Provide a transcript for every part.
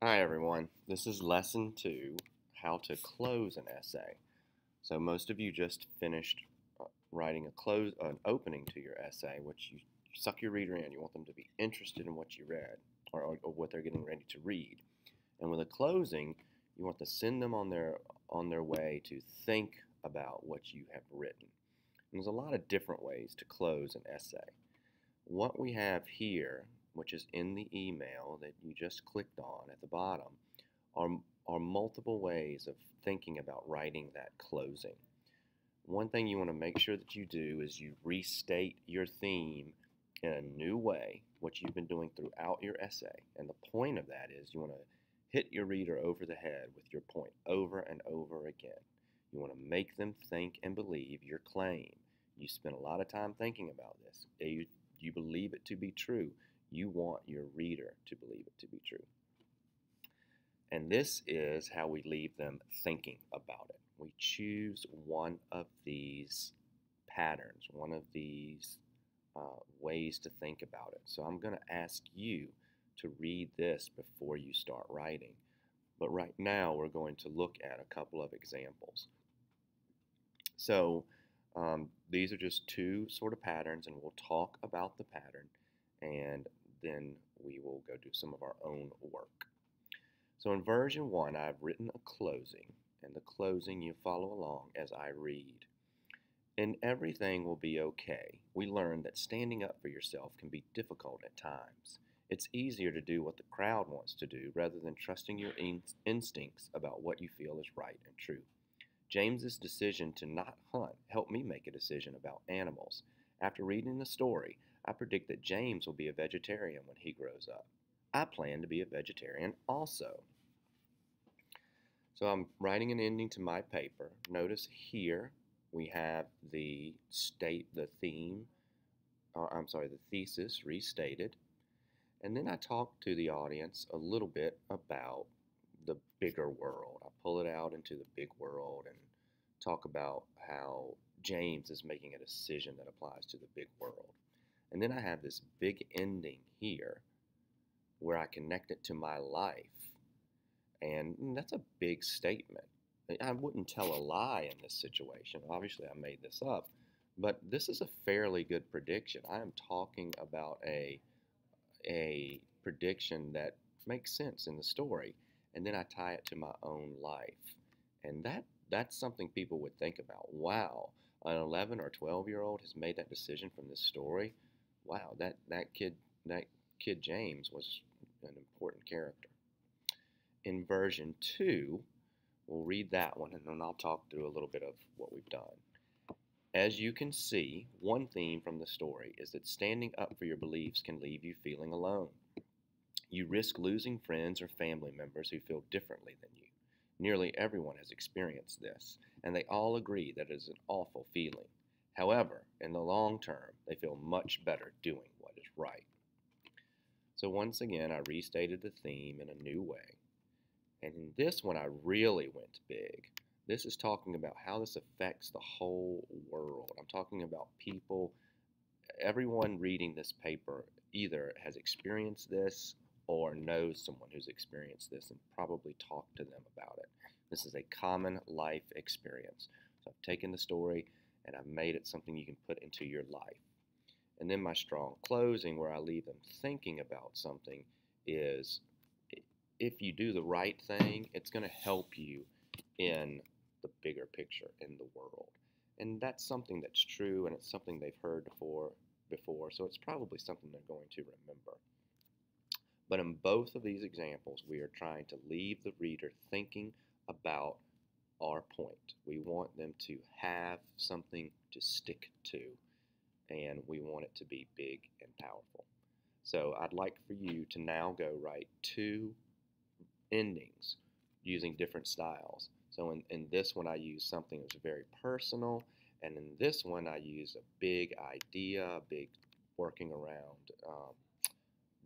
Hi everyone, this is lesson 2, how to close an essay. So most of you just finished writing an opening to your essay, which you suck your reader in. You want them to be interested in what you read or what they're getting ready to read. And with a closing, you want to send them on their way to think about what you have written. And there's a lot of different ways to close an essay. What we have here, which is in the email that you just clicked on at the bottom, are, are multiple ways of thinking about writing that closing. One thing you want to make sure that you do is you restate your theme in a new way, what you've been doing throughout your essay. And the point of that is you want to hit your reader over the head with your point over and over again. You want to make them think and believe your claim. You spend a lot of time thinking about this. You believe it to be true. You want your reader to believe it to be true. And this is how we leave them thinking about it. We choose one of these patterns, one of these ways to think about it. So I'm going to ask you to read this before you start writing. But right now we're going to look at a couple of examples. So these are just two sort of patterns, and we'll talk about the pattern, and then we will go do some of our own work. So in version 1, I've written a closing, and the closing you follow along as I read. And everything will be okay. We learn that standing up for yourself can be difficult at times. It's easier to do what the crowd wants to do rather than trusting your instincts about what you feel is right and true. James's decision to not hunt helped me make a decision about animals. After reading the story, I predict that James will be a vegetarian when he grows up. I plan to be a vegetarian also. So I'm writing an ending to my paper. Notice here we have the theme, or I'm sorry, the thesis restated. And then I talk to the audience a little bit about the bigger world. I pull it out into the big world and talk about how James is making a decision that applies to the big world. And then I have this big ending here where I connect it to my life. And that's a big statement. I wouldn't tell a lie in this situation. Obviously, I made this up, but this is a fairly good prediction. I am talking about a prediction that makes sense in the story, and then I tie it to my own life. And that's something people would think about. Wow, an 11 or 12-year-old has made that decision from this story. Wow, that kid James was an important character. In version 2, we'll read that one and then I'll talk through a little bit of what we've done. As you can see, one theme from the story is that standing up for your beliefs can leave you feeling alone. You risk losing friends or family members who feel differently than you. Nearly everyone has experienced this, and they all agree that it is an awful feeling. However, in the long term, they feel much better doing what is right. So once again, I restated the theme in a new way. And in this one, I really went big. This is talking about how this affects the whole world. I'm talking about people, everyone reading this paper either has experienced this or knows someone who's experienced this and probably talked to them about it. This is a common life experience. So I've taken the story and I've made it something you can put into your life. And then my strong closing, where I leave them thinking about something, is if you do the right thing, it's going to help you in the bigger picture in the world. And that's something that's true, and it's something they've heard before, so it's probably something they're going to remember. But in both of these examples, we are trying to leave the reader thinking about our point. We want them to have something to stick to, and we want it to be big and powerful. So I'd like for you to now go write 2 endings using different styles. So in this one, I use something that's very personal, and in this one, I use a big idea, a big working around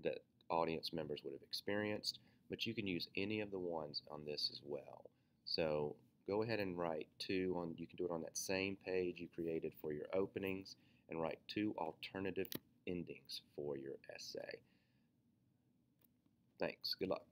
that audience members would have experienced, but you can use any of the ones on this as well. So go ahead and write 2 on, you can do it on that same page you created for your openings, and write 2 alternative endings for your essay. Thanks. Good luck.